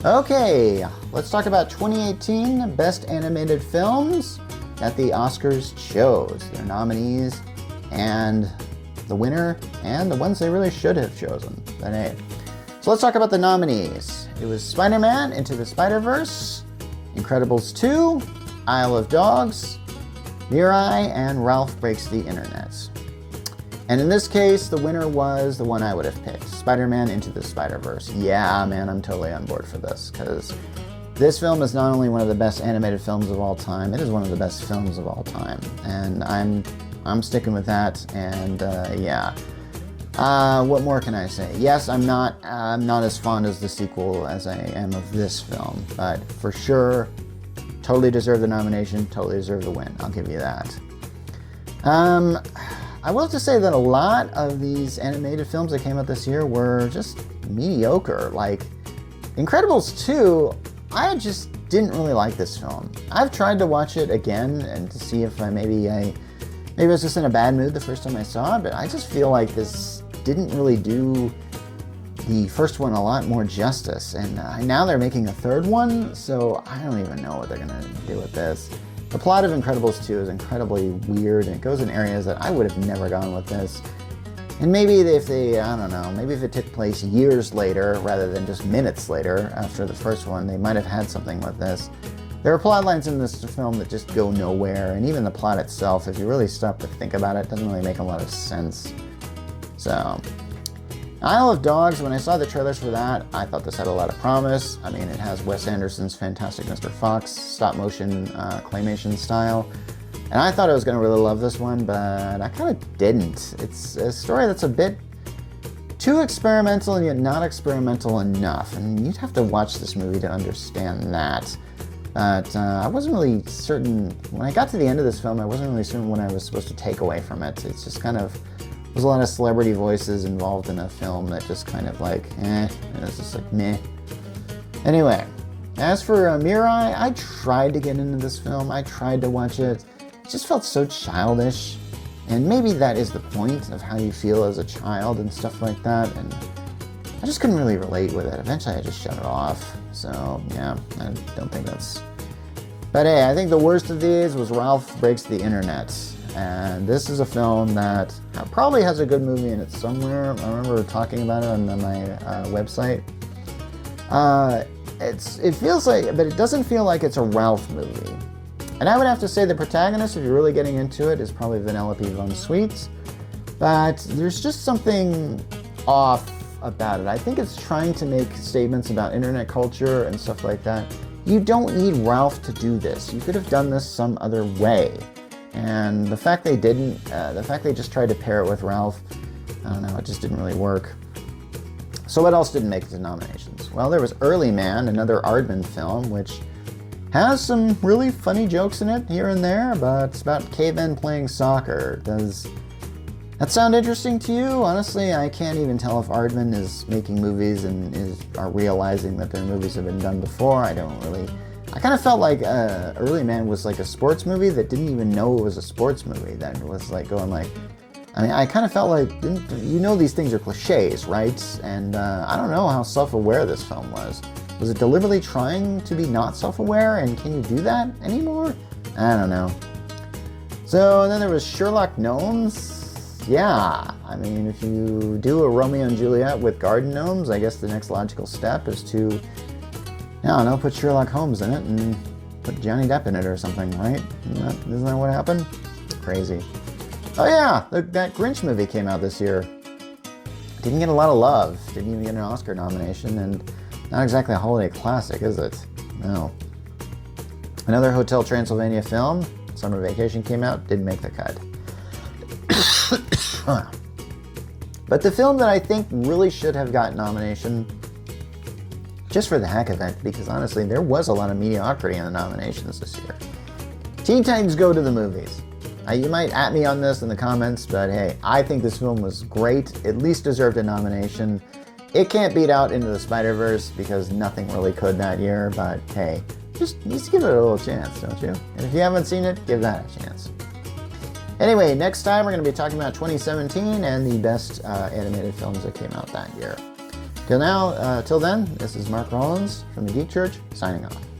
Okay, let's talk about 2018 Best Animated Films that the Oscars chose. Their nominees and the winner and the ones they really should have chosen. But hey. So let's talk about the nominees. It was Spider-Man Into the Spider-Verse, Incredibles 2, Isle of Dogs, Mirai, and Ralph Breaks the Internet. And in this case, the winner was the one I would have picked, Spider-Man Into the Spider-Verse. Yeah, man, I'm totally on board for this, because this film is not only one of the best animated films of all time, it is one of the best films of all time. And I'm sticking with that, and yeah. What more can I say? Yes, I'm not as fond as the sequel as I am of this film, but for sure, totally deserve the nomination, totally deserve the win. I'll give you that. I will have to say that a lot of these animated films that came out this year were just mediocre. Like, Incredibles 2, I just didn't really like this film. I've tried to watch it again and to see if maybe I was just in a bad mood the first time I saw it, but I just feel like this didn't really do the first one a lot more justice. And now they're making a third one, so I don't even know what they're going to do with this. The plot of Incredibles 2 is incredibly weird, and it goes in areas that I would have never gone with this. And maybe if I don't know, maybe if it took place years later rather than just minutes later after the first one, they might have had something with this. There are plot lines in this film that just go nowhere, and even the plot itself, if you really stop to think about it, doesn't really make a lot of sense. So, Isle of Dogs, when I saw the trailers for that, I thought this had a lot of promise. I mean, it has Wes Anderson's fantastic Mr. Fox stop-motion claymation style. And I thought I was going to really love this one, but I kind of didn't. It's a story that's a bit too experimental and yet not experimental enough. And you'd have to watch this movie to understand that. But I wasn't really certain, when I got to the end of this film, I wasn't really certain what I was supposed to take away from it. It's just kind of, there's a lot of celebrity voices involved in a film that just kind of like, it's just like, meh. Anyway, as for Mirai, I tried to get into this film. I tried to watch it. It just felt so childish. And maybe that is the point of how you feel as a child and stuff like that. And I just couldn't really relate with it. Eventually, I just shut it off. So, yeah, I don't think that's... But hey, I think the worst of these was Ralph Breaks the Internet. And this is a film that probably has a good movie in it somewhere. I remember talking about it on my website. It feels like, but it doesn't feel like it's a Ralph movie. And I would have to say the protagonist, if you're really getting into it, is probably Vanellope von Sweets. But there's just something off about it. I think it's trying to make statements about internet culture and stuff like that. You don't need Ralph to do this. You could have done this some other way. And the fact they didn't, the fact they just tried to pair it with Ralph, I don't know, it just didn't really work. So what else didn't make it to nominations? Well, there was Early Man, another Aardman film, which has some really funny jokes in it here and there, but it's about cavemen playing soccer. Does that sound interesting to you? Honestly, I can't even tell if Aardman is making movies and are realizing that their movies have been done before. I kind of felt like Early Man was like a sports movie that didn't even know it was a sports movie. That was like going like, I mean, I kind of felt like, you know, these things are cliches, right? And I don't know how self-aware this film was. Was it deliberately trying to be not self-aware, and can you do that anymore? I don't know. So, and then there was Sherlock Gnomes. Yeah, I mean, if you do a Romeo and Juliet with garden gnomes, I guess the next logical step is to, I don't know, put Sherlock Holmes in it and put Johnny Depp in it or something, right? Isn't that what happened? Crazy. Oh yeah, that Grinch movie came out this year. Didn't get a lot of love. Didn't even get an Oscar nomination, and not exactly a holiday classic, is it? No. Another Hotel Transylvania film, Summer Vacation, came out, didn't make the cut. But the film that I think really should have gotten nomination, just for the heck of it, because honestly, there was a lot of mediocrity in the nominations this year. Teen Titans Go to the Movies. You might at me on this in the comments, but hey, I think this film was great, at least deserved a nomination. It can't beat out Into the Spider-Verse because nothing really could that year, but hey, just needs to give it a little chance, don't you? And if you haven't seen it, give that a chance. Anyway, next time we're going to be talking about 2017 and the best animated films that came out that year. Till then, this is Mark Rollins from the Geek Church, signing off.